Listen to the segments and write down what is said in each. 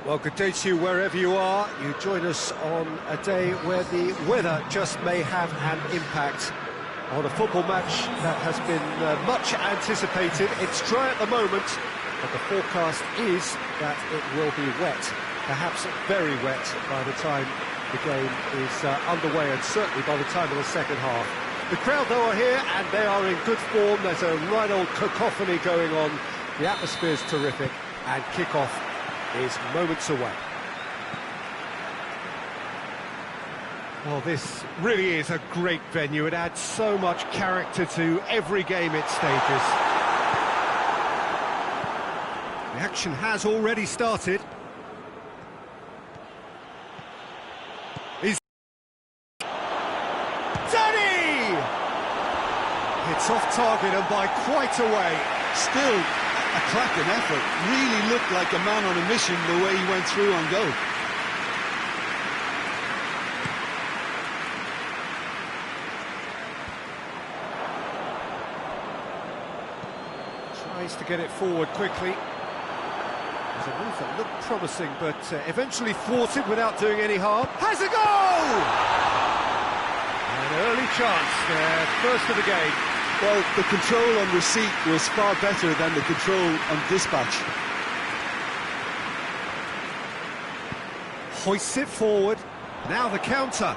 Well, good day to you wherever you are. You join us on a day where the weather just may have an impact on a football match that has been much anticipated. It's dry at the moment, but the forecast is that it will be wet, perhaps very wet by the time the game is underway, and certainly by the time of the second half. The crowd, though, are here, and they are in good form. There's a right old cacophony going on. The atmosphere's terrific, and kick-off is moments away. Well, this really is a great venue. It adds so much character to every game it stages. The action has already started. It's off target and by quite a way. Still a cracking effort. Really looked like a man on a mission the way he went through on goal. Tries to get it forward quickly. There's a move that looked promising, but eventually thwarted without doing any harm. Has a goal! An early chance there, first of the game. Well, the control on receipt was far better than the control on dispatch. Hoists it forward. Now the counter.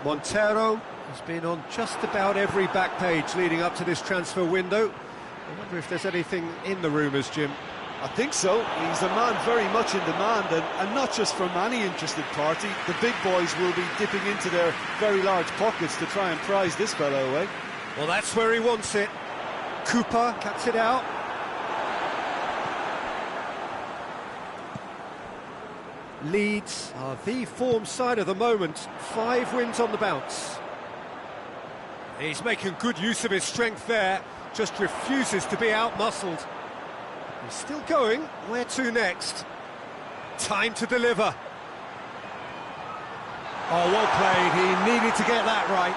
Montero has been on just about every back page leading up to this transfer window. I wonder if there's anything in the rumours, Jim. I think so. He's a man very much in demand, and not just from any interested party. The big boys will be dipping into their very large pockets to try and prize this fellow away. Well, that's where he wants it. Cooper cuts it out. Leeds are the form side of the moment. 5 wins on the bounce. He's making good use of his strength there. Just refuses to be out-muscled. He's still going. Where to next? Time to deliver. Oh, well played. He needed to get that right.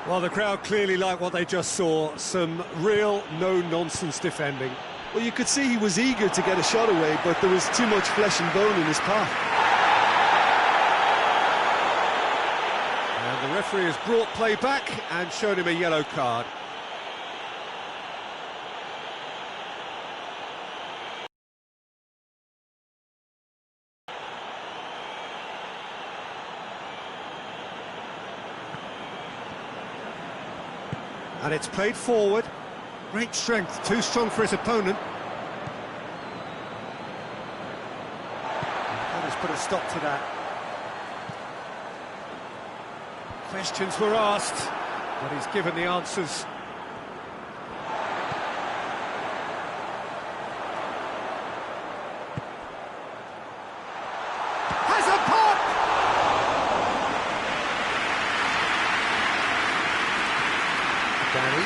Well, the crowd clearly like what they just saw. Some real no-nonsense defending. Well, you could see he was eager to get a shot away, but there was too much flesh and bone in his path. And the referee has brought play back and showed him a yellow card. And it's played forward. Great strength, too strong for his opponent. That has put a stop to that. Questions were asked, but he's given the answers. Has a pop! Danny.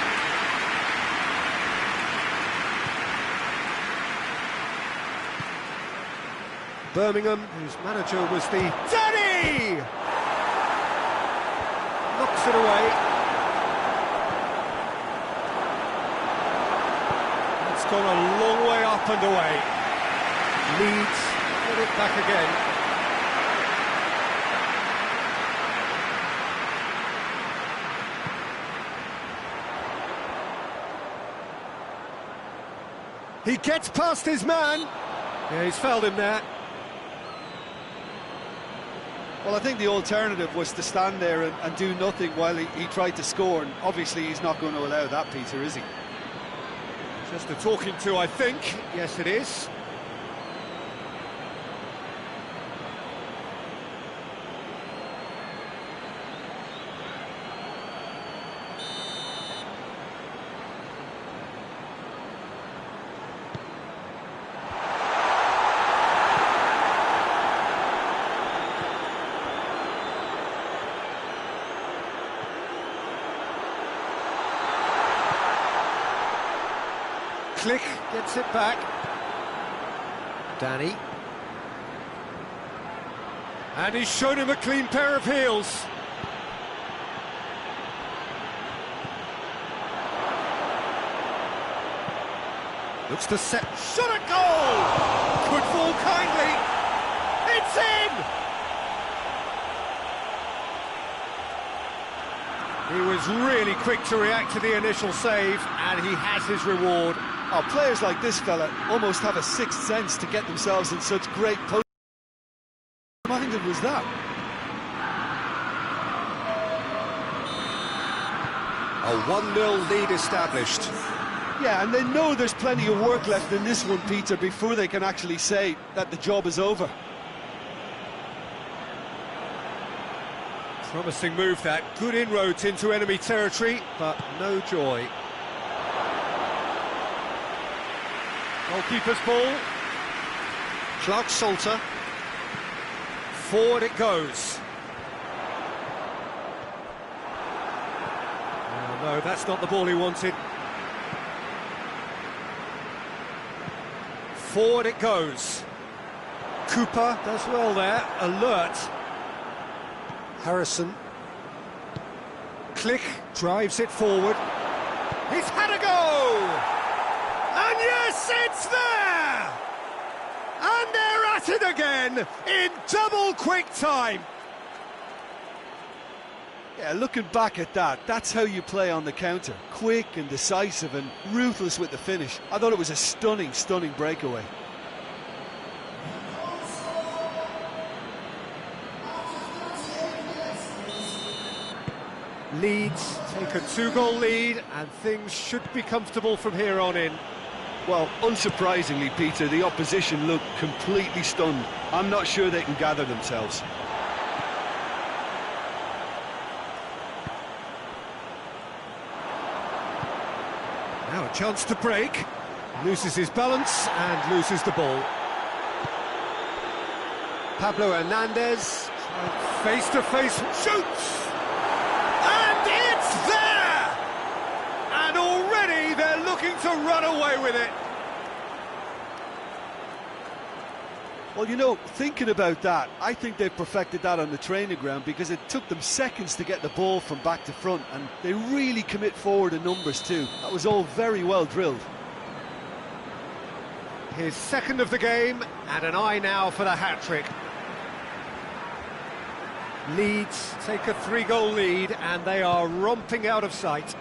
Birmingham, whose manager was the... Danny! Knocks it away. It's gone a long way up and away. Leeds get it back again. He gets past his man. Yeah, he's fouled him there. Well, I think the alternative was to stand there and do nothing while he tried to score, and obviously he's not going to allow that, Peter, is he? Just a talking to, I think. Yes, it is. Click gets it back. Danny. And he's shown him a clean pair of heels. Looks to set. Shot at goal! could fall kindly. It's in! He was really quick to react to the initial save, and he has his reward. Oh, players like this fella almost have a sixth sense to get themselves in such great position. What minded was that? A 1-0 lead established. Yeah, and they know there's plenty of work left in this one, Peter, before they can actually say that the job is over. Promising move that, good inroads into enemy territory, but no joy. Goalkeeper's ball. Clark Salter. Forward it goes. Oh, no, that's not the ball he wanted. Forward it goes. Cooper does well there, alert. Harrison. Click, drives it forward. He's had a go! And yes, it's there! And they're at it again, in double quick time. Yeah, looking back at that, that's how you play on the counter. Quick and decisive and ruthless with the finish. I thought it was a stunning, stunning breakaway. Leeds take a 2-goal lead, and things should be comfortable from here on in. Well, unsurprisingly, Peter, the opposition look completely stunned. I'm not sure they can gather themselves. Now a chance to break. Loses his balance and loses the ball. Pablo Hernandez, face-to-face, shoots! And it's there! And already they're looking to run away with it. Well, you know, thinking about that, I think they perfected that on the training ground because it took them seconds to get the ball from back to front, and they really commit forward in numbers too. That was all very well drilled. His second of the game, and an eye now for the hat-trick. Leeds take a 3-goal lead, and they are romping out of sight.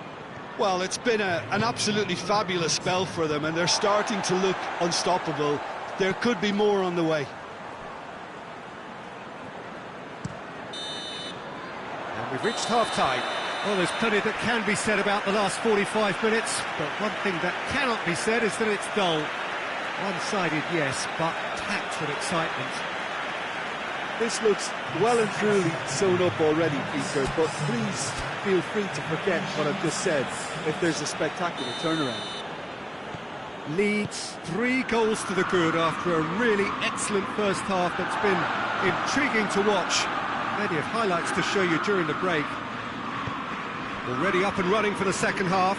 Well, it's been an absolutely fabulous spell for them, and they're starting to look unstoppable. There could be more on the way. And we've reached half-time. Well, there's plenty that can be said about the last 45 minutes, but one thing that cannot be said is that it's dull. One-sided, yes, but packed with excitement. This looks well and truly sewn up already, Peter, but please feel free to forget what I've just said if there's a spectacular turnaround. Leeds 3 goals to the good after a really excellent first half that's been intriguing to watch. Plenty of highlights to show you during the break. Already up and running for the second half.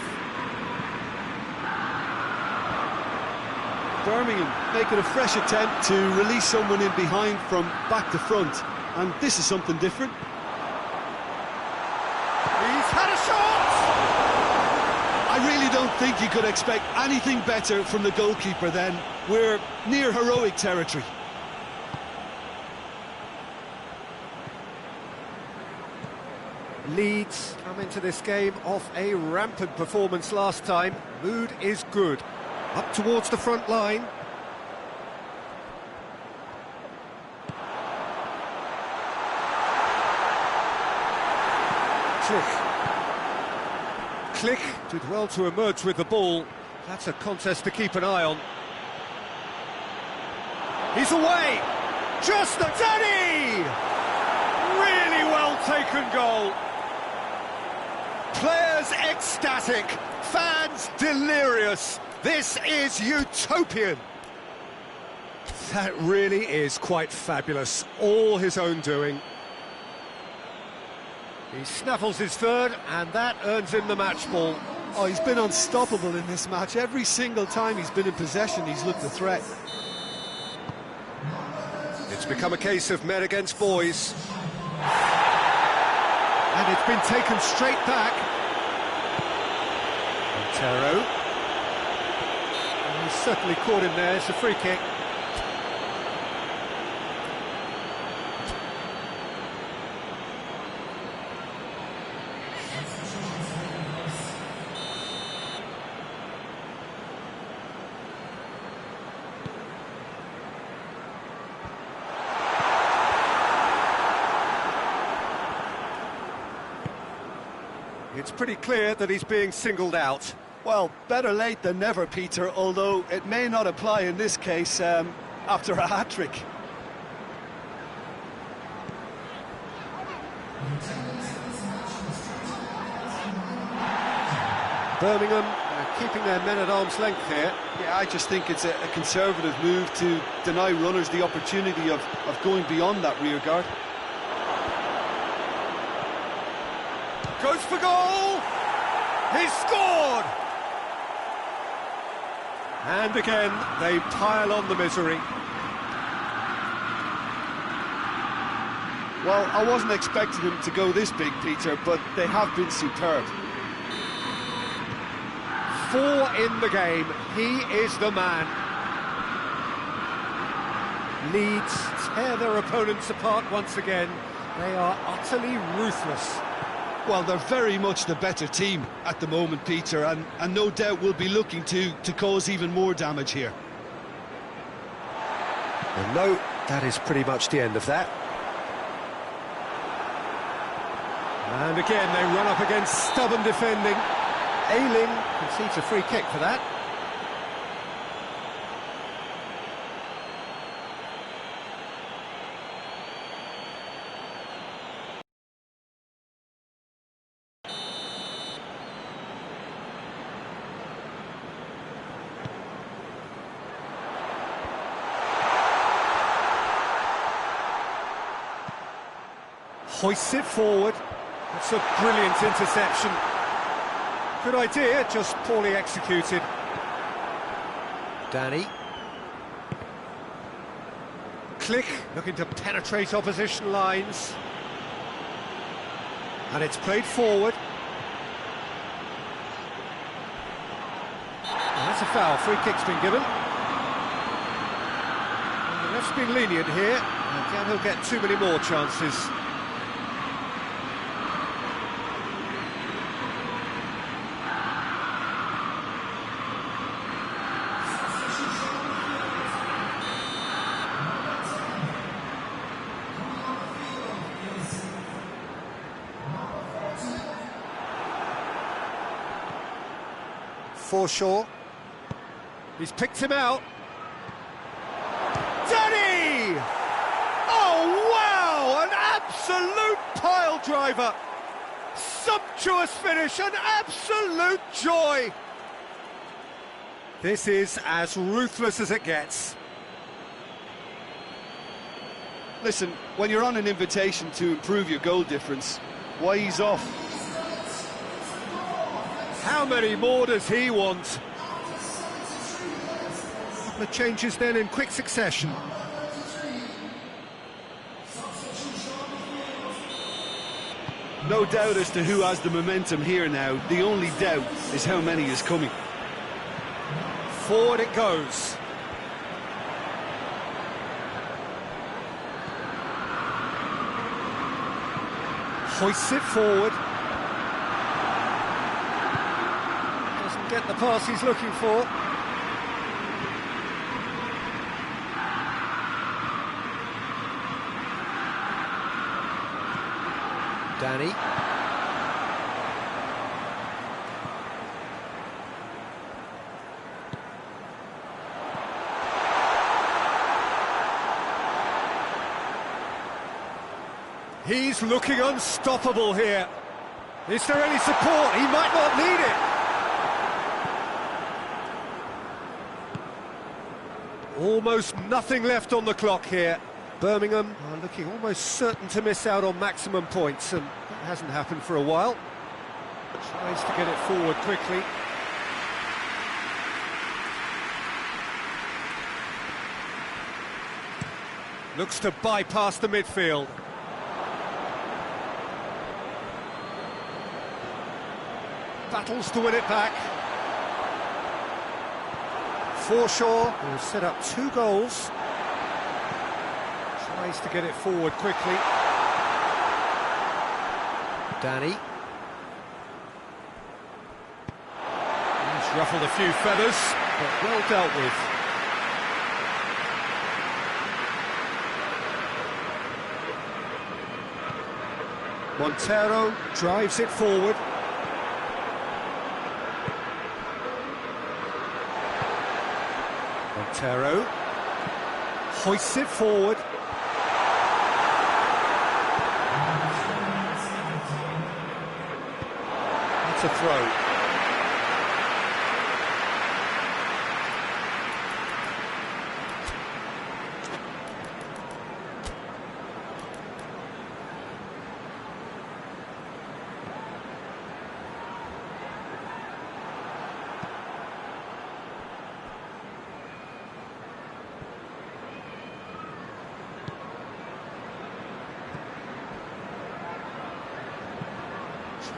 Birmingham making a fresh attempt to release someone in behind from back to front, and this is something different. He's had a shot! I really don't think you could expect anything better from the goalkeeper then. We're near heroic territory. Leeds come into this game off a rampant performance last time. Mood is good. Up towards the front line. Click did well to emerge with the ball. That's a contest to keep an eye on. He's away! Just a Danny! Really well taken goal. Players ecstatic, fans delirious. This is utopian. That really is quite fabulous. All his own doing. He snaffles his third, and that earns him the match ball. Oh, he's been unstoppable in this match. Every single time he's been in possession, he's looked a threat. It's become a case of men against boys. And it's been taken straight back. Montero. He's certainly caught him there. It's a free kick. It's pretty clear that he's being singled out. Well, better late than never, Peter, although it may not apply in this case after a hat-trick. Birmingham keeping their men at arm's length here. Yeah, I just think it's a conservative move to deny runners the opportunity of going beyond that rear guard. Goes for goal! He's scored! And again, they pile on the misery. Well, I wasn't expecting them to go this big, Peter, but they have been superb. 4 in the game. He is the man. Leeds tear their opponents apart once again. They are utterly ruthless. Well, they're very much the better team at the moment, Peter, and no doubt will be looking to cause even more damage here. And no, that is pretty much the end of that. And again, they run up against stubborn defending. Ayling concedes a free kick for that. Hoists it forward. It's a brilliant interception. Good idea, just poorly executed. Danny. Click, looking to penetrate opposition lines. And it's played forward. And that's a foul, free kick's been given. And the ref's been lenient here. Again, he'll get too many more chances. Forshaw. He's picked him out. Danny! Oh, wow! An absolute pile driver. Sumptuous finish, an absolute joy. This is as ruthless as it gets. Listen, when you're on an invitation to improve your goal difference, why ease off? How many more does he want? The changes then in quick succession. No doubt as to who has the momentum here now. The only doubt is how many is coming. Forward it goes. Hoists it forward. Doesn't get the pass he's looking for. Danny. He's looking unstoppable here. Is there any support? He might not need it. Almost nothing left on the clock here. Birmingham are looking almost certain to miss out on maximum points, and that hasn't happened for a while. Tries to get it forward quickly. Looks to bypass the midfield. Battles to win it back. Forshaw, who has set up 2 goals. Tries to get it forward quickly. Danny. He's ruffled a few feathers, but well dealt with. Montero drives it forward. Montero hoists it forward. That's a throw.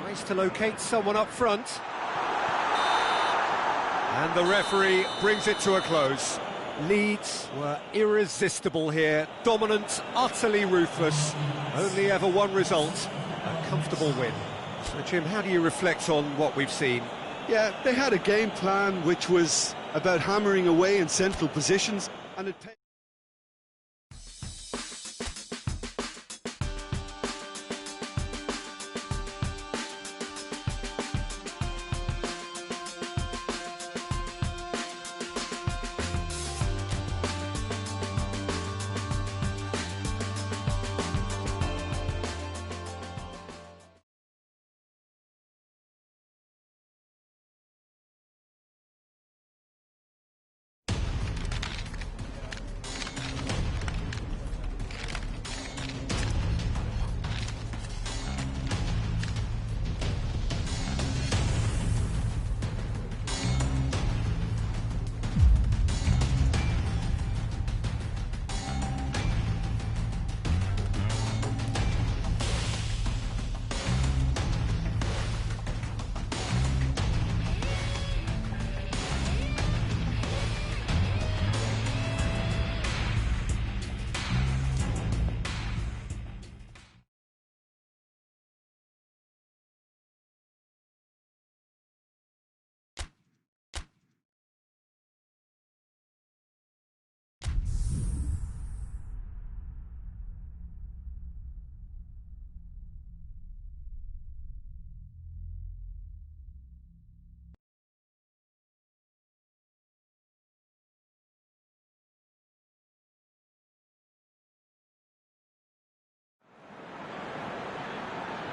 Tries to locate someone up front. And the referee brings it to a close. Leeds were irresistible here, dominant, utterly ruthless. Only ever one result, a comfortable win. So Jim, how do you reflect on what we've seen? Yeah, they had a game plan which was about hammering away in central positions, and it paid.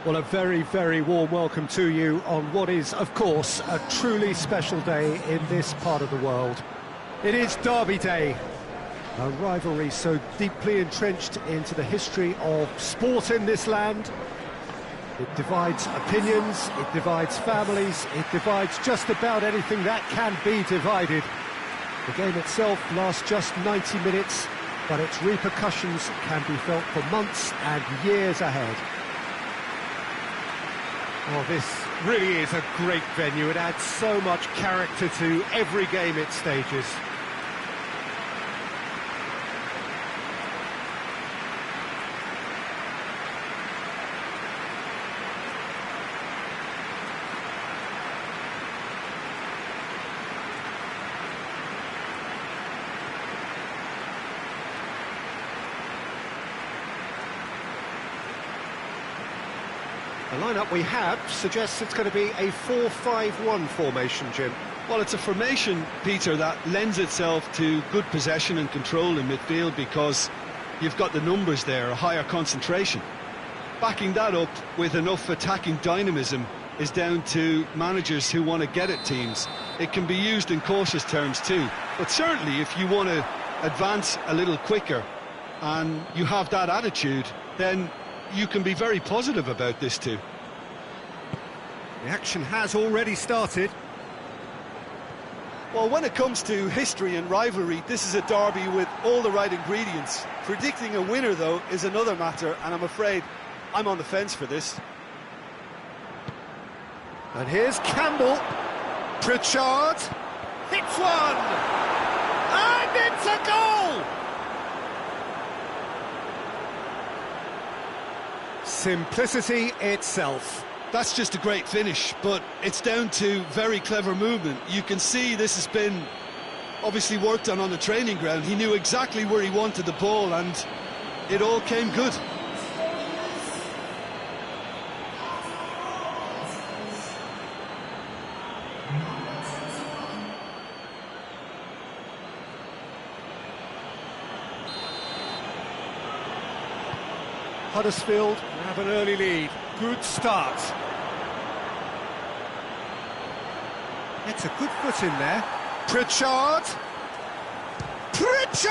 Well, a very, very warm welcome to you on what is, of course, a truly special day in this part of the world. It is Derby Day, a rivalry so deeply entrenched into the history of sport in this land. It divides opinions, it divides families, it divides just about anything that can be divided. The game itself lasts just 90 minutes, but its repercussions can be felt for months and years ahead. Well, this really is a great venue. It adds so much character to every game it stages. The lineup we have suggests it's going to be a 4-5-1 formation, Jim. Well, it's a formation, Peter, that lends itself to good possession and control in midfield because you've got the numbers there, a higher concentration. Backing that up with enough attacking dynamism is down to managers who want to get at teams. It can be used in cautious terms too, but certainly if you want to advance a little quicker and you have that attitude, then you can be very positive about this too. The action has already started. Well, when it comes to history and rivalry, this is a derby with all the right ingredients. Predicting a winner, though, is another matter, and I'm afraid I'm on the fence for this. And here's Campbell. Pritchard hits one! And it's a goal! Simplicity itself. That's just a great finish, but it's down to very clever movement. You can see this has been obviously worked on the training ground. He knew exactly where he wanted the ball, and it all came good. Huddersfield have an early lead. Good start. It's a good foot in there. Pritchard! Pritchard!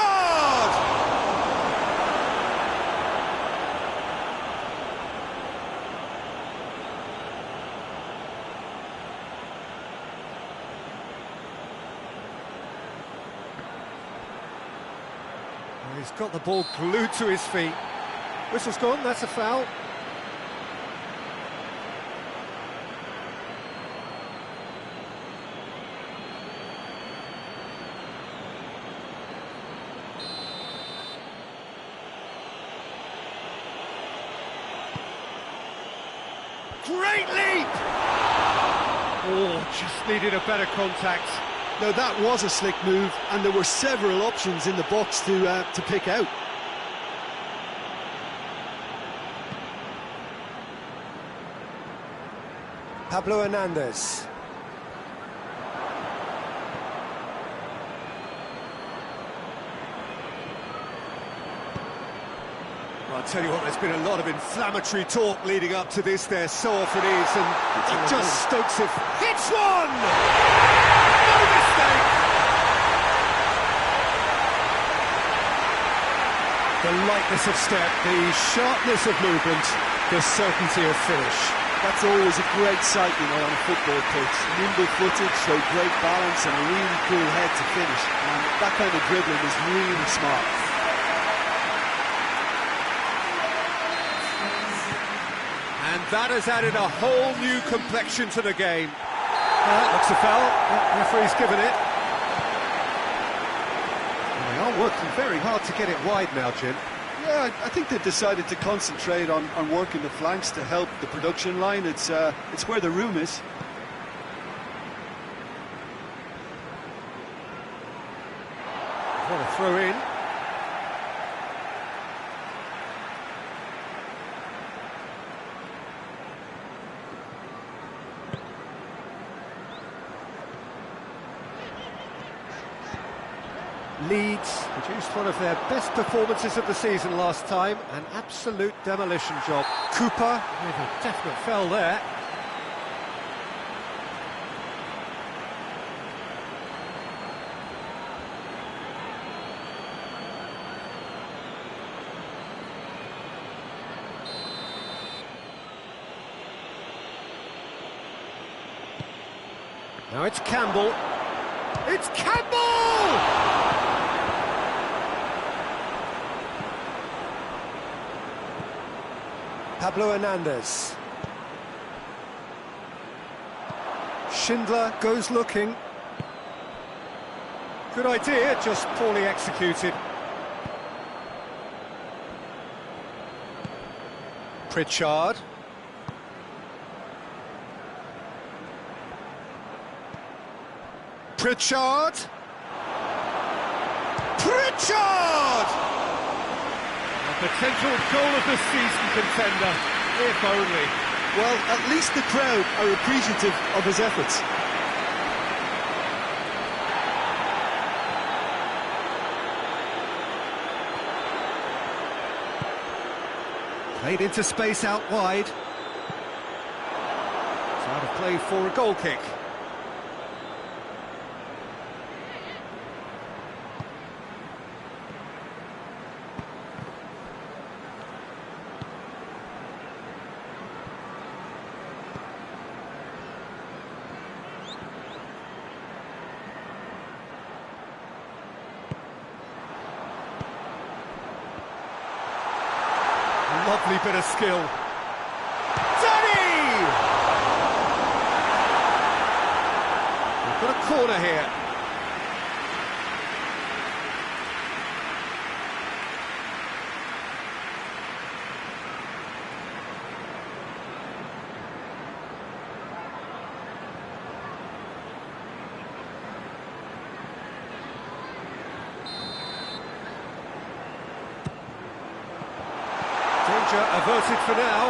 He's got the ball glued to his feet. Whistle's gone, that's a foul. Great leap! Oh, just needed a better contact. Now that was a slick move, and there were several options in the box to pick out. Pablo Hernandez. Well, I'll tell you what, there's been a lot of inflammatory talk leading up to this. There so often is, and it just stokes it. Hits one! No mistake! The lightness of step, the sharpness of movement, the certainty of finish. That's always a great sight, you know, on a football pitch. Nimble-footed, show great balance and a really cool head to finish. And that kind of dribbling is really smart. And that has added a whole new complexion to the game. Looks a foul. Referee's given it. They are working very hard to get it wide now, Jim. Yeah, I think they've decided to concentrate on working the flanks to help the production line. It's where the room is. What a throw in. Leeds produced one of their best performances of the season last time, an absolute demolition job. Cooper with a definite foul there. Now it's Campbell. It's Campbell! Pablo Hernandez. Schindler goes looking. Good idea, just poorly executed. Pritchard. Pritchard! Pritchard! A potential goal of the season contender, if only. Well, at least the crowd are appreciative of his efforts. Played into space out wide. It's out of play for a goal kick. Lovely bit of skill. Danny! We've got a corner here. Danger averted for now.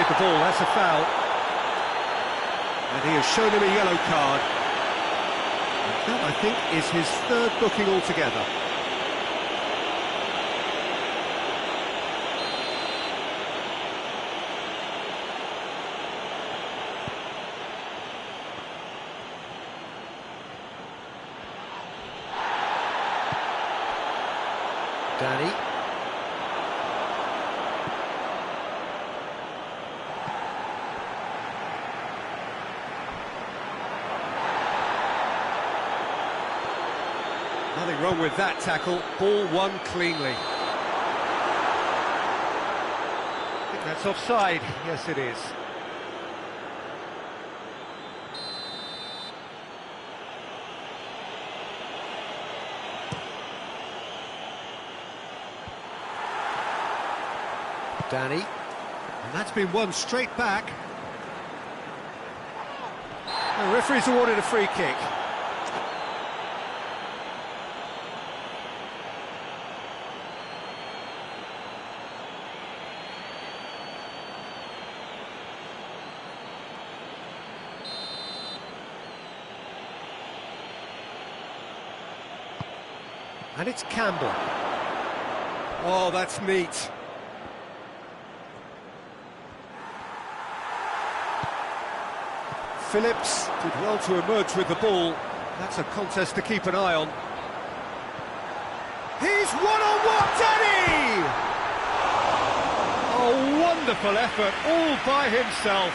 played the ball, that's a foul. And he has shown him a yellow card. And that, I think, is his third booking altogether. Danny. Nothing wrong with that tackle, ball won cleanly. I think that's offside, yes it is. Danny, and that's been won straight back. The referee's awarded a free kick. And it's Campbell. Oh, that's neat. Phillips did well to emerge with the ball. That's a contest to keep an eye on. He's one-on-one, Danny! A wonderful effort, all by himself.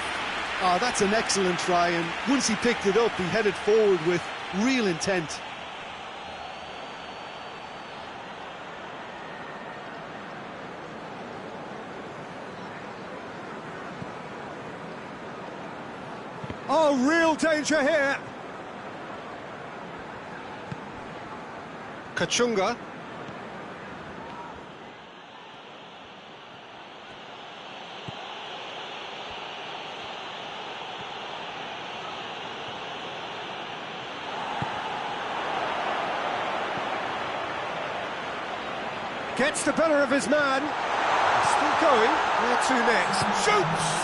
Oh, that's an excellent try, and once he picked it up, he headed forward with real intent. Oh, real danger here. Kachunga. Gets the better of his man. Still going. Where to next? Shoots!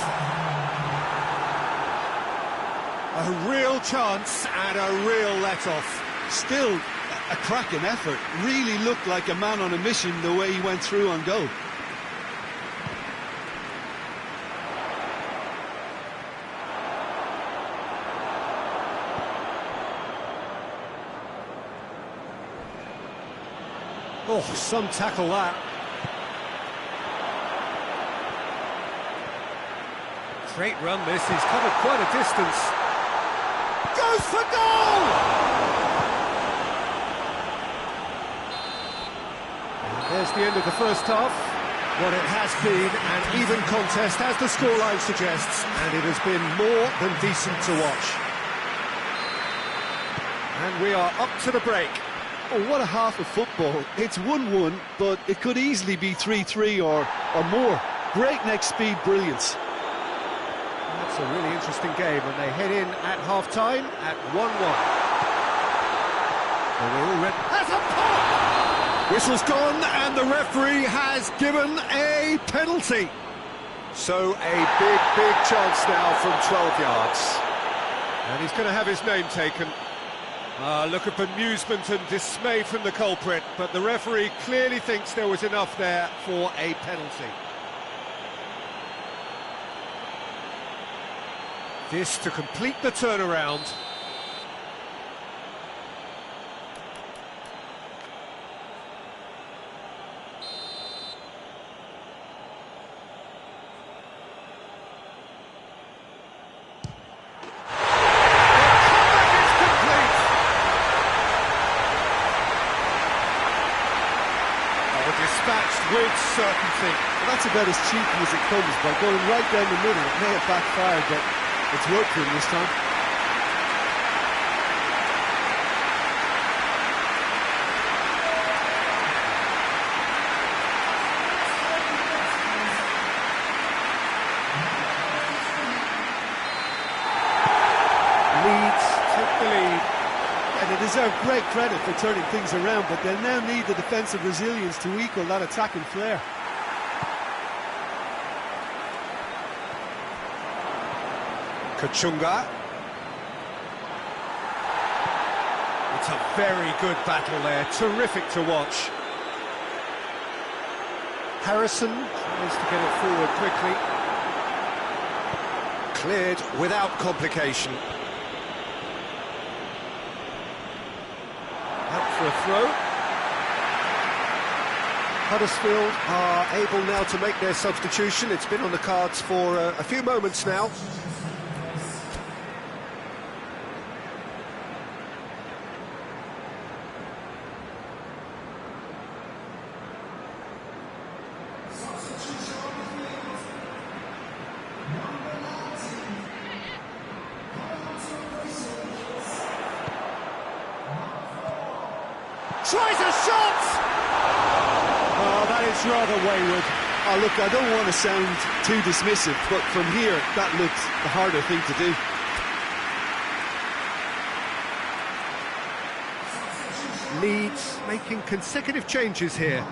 A real chance and a real let-off. Still a cracking effort. Really looked like a man on a mission the way he went through on goal. Oh, some tackle that. Great run this, he's covered quite a distance. Goes for goal! And there's the end of the first half. What it has been an even contest, as the scoreline suggests, and it has been more than decent to watch. And we are up to the break. Oh, what a half of football. It's 1-1, but it could easily be 3-3 or more. Breakneck speed brilliance. That's a really interesting game, and they head in at half-time at 1-1. We're all ready. Has a pop! Whistle's gone, and the referee has given a penalty. So a big chance now from 12 yards. And he's going to have his name taken. Look of amusement and dismay from the culprit, but the referee clearly thinks there was enough there for a penalty. This to complete the turnaround. Dispatched with certainty. Well, that's about as cheeky as it comes, by going right down the middle. It may have backfired, but it's worked for him this time. Leeds take the lead. And they deserve great credit for turning things around, but they'll now need the defensive resilience to equal that attacking flair. Kachunga. It's a very good battle there, terrific to watch. Harrison tries to get it forward quickly. Cleared without complication. Out for a throw. Huddersfield are able now to make their substitution. It's been on the cards for a few moments now. Tries a shot! Oh, that is rather wayward. Oh, look, I don't want to sound too dismissive, but from here, that looked the harder thing to do. Leeds making consecutive changes here.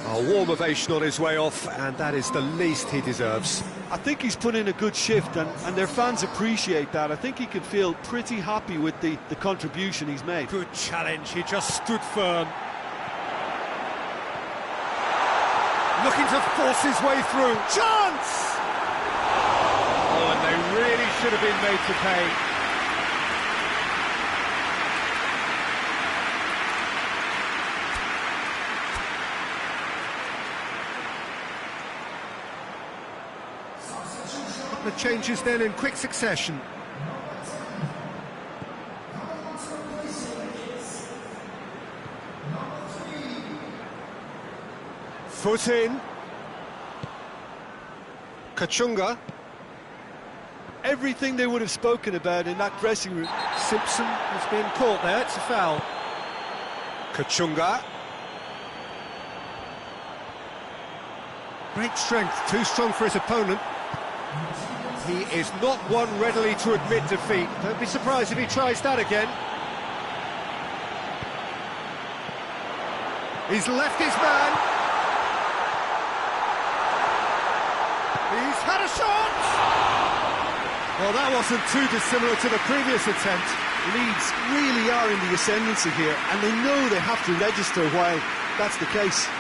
A warm ovation on his way off, and that is the least he deserves. I think he's put in a good shift, and their fans appreciate that. I think he can feel pretty happy with the contribution he's made. Good challenge, he just stood firm. Looking to force his way through. Chance! Oh, and they really should have been made to pay. The changes then in quick succession. Foot in. Kachunga. Everything they would have spoken about in that dressing room. Simpson has been caught there, it's a foul. Kachunga. Great strength, too strong for his opponent. He is not one readily to admit defeat. Don't be surprised if he tries that again. He's left his man. He's had a shot! Well, that wasn't too dissimilar to the previous attempt. Leeds really are in the ascendancy here, and they know they have to register while that's the case.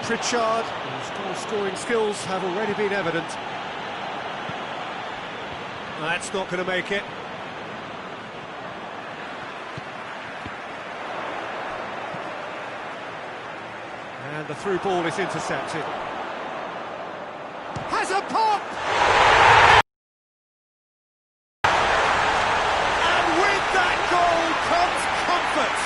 Pritchard, whose goal-scoring skills have already been evident. That's not going to make it. And the through ball is intercepted. Has a pop! And with that goal comes comfort.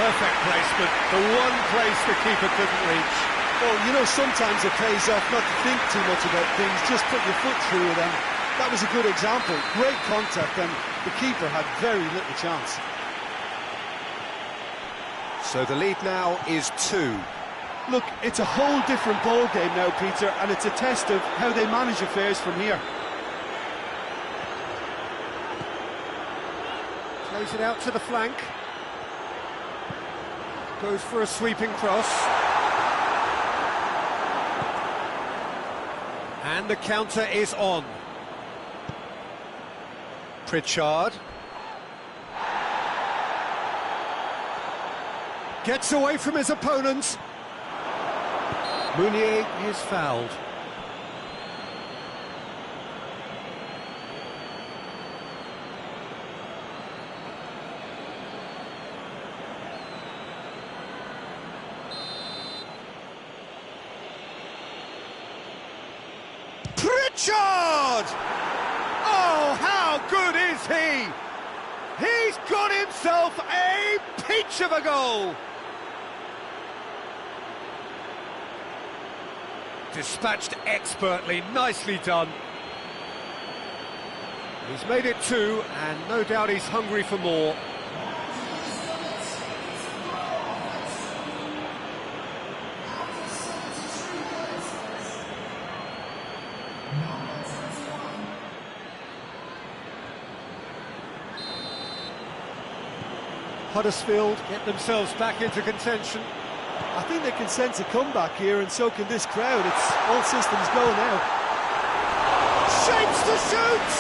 Perfect placement, the one place the keeper couldn't reach. Well, you know, sometimes it pays off not to think too much about things, just put your foot through it, and that was a good example. Great contact, and the keeper had very little chance. So the lead now is 2. Look, it's a whole different ball game now, Peter, and it's a test of how they manage affairs from here. Plays it out to the flank. Goes for a sweeping cross. And the counter is on. Pritchard. Gets away from his opponent. Meunier is fouled. Pritchard! Oh, how good is he? He's got himself a peach of a goal. Dispatched expertly, nicely done. He's made it 2, and no doubt he's hungry for more. Huddersfield get themselves back into contention. I think they can sense a comeback here, and so can this crowd. It's all systems go now. Shapes to shoot!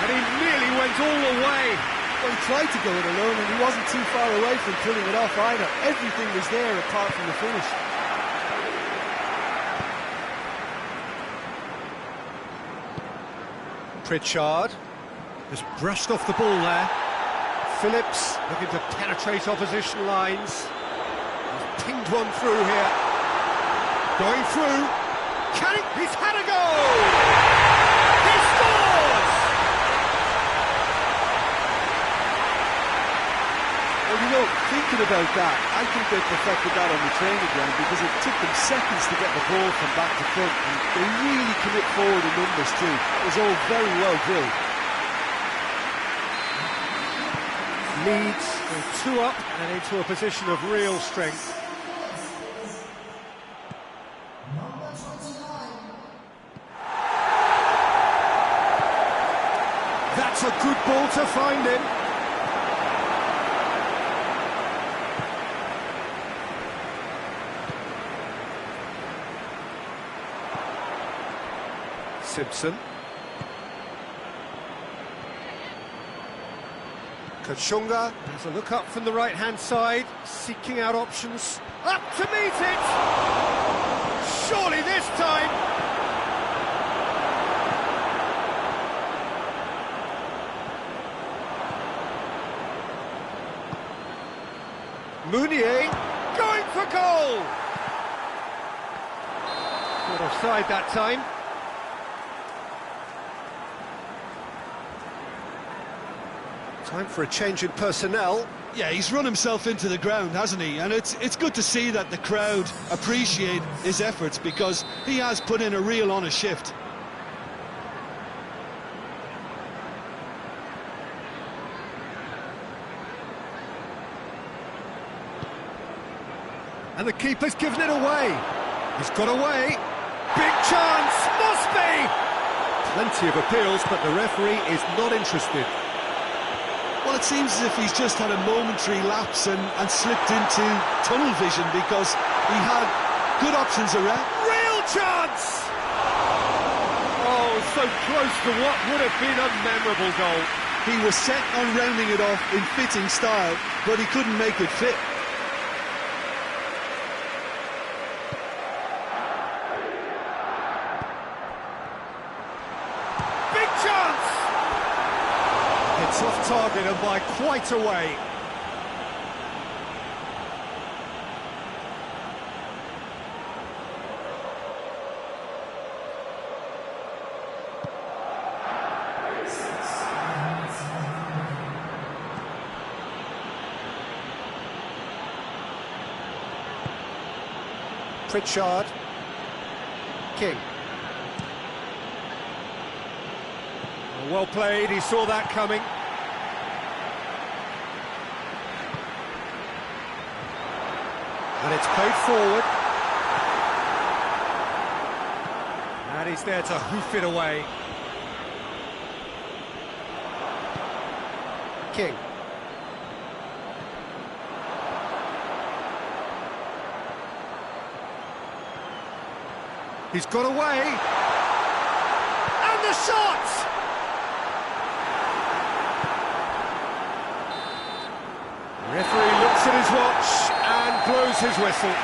And he nearly went all the way. Well, he tried to go it alone, and he wasn't too far away from pulling it off either. Everything was there apart from the finish. Pritchard has brushed off the ball there. Phillips looking to penetrate opposition lines. He's pinged one through here. Going through. He's had a go! He scores! Well, you know, thinking about that, I think they perfected that on the training ground because it took them seconds to get the ball from back to front, and they really commit forward in numbers too. It was all very well drilled. Leeds go 2 up and into a position of real strength. That's a good ball to find him. Simpson. Kachunga has a look up from the right-hand side, seeking out options. Up to meet it! Surely this time! Mounier going for goal! Not offside that time. Time for a change in personnel. Yeah, he's run himself into the ground, hasn't he? And it's good to see that the crowd appreciate his efforts because he has put in a real honest shift. And the keeper's given it away. He's got away. Big chance, must be! Plenty of appeals, but the referee is not interested. Well, it seems as if he's just had a momentary lapse and slipped into tunnel vision because he had good options around. Real chance! Oh, so close to what would have been a memorable goal. He was set on rounding it off in fitting style, but he couldn't make it fit. Big chance! It's off target and by quite a way. Pritchard. King. Well played, he saw that coming. And it's played forward. And he's there to hoof it away. King. He's got away. And the shot! The referee looks at his watch and blows his whistle.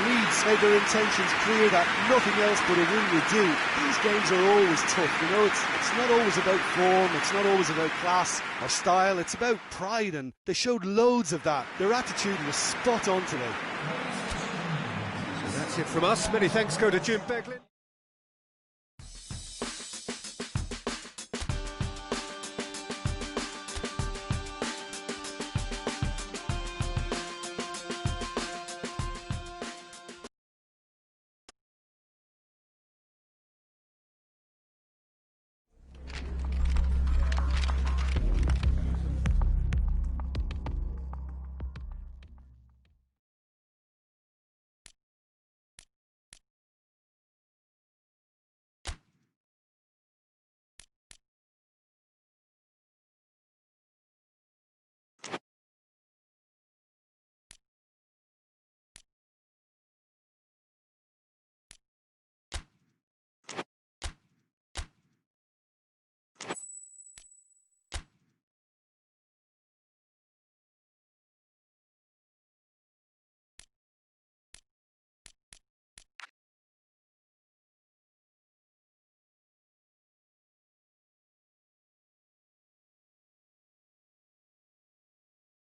Leeds made their intentions clear that nothing else but a win would do. These games are always tough, you know, it's not always about form, it's not always about class or style, it's about pride, and they showed loads of that. Their attitude was spot on today. So that's it from us. Many thanks go to Jim Beglin.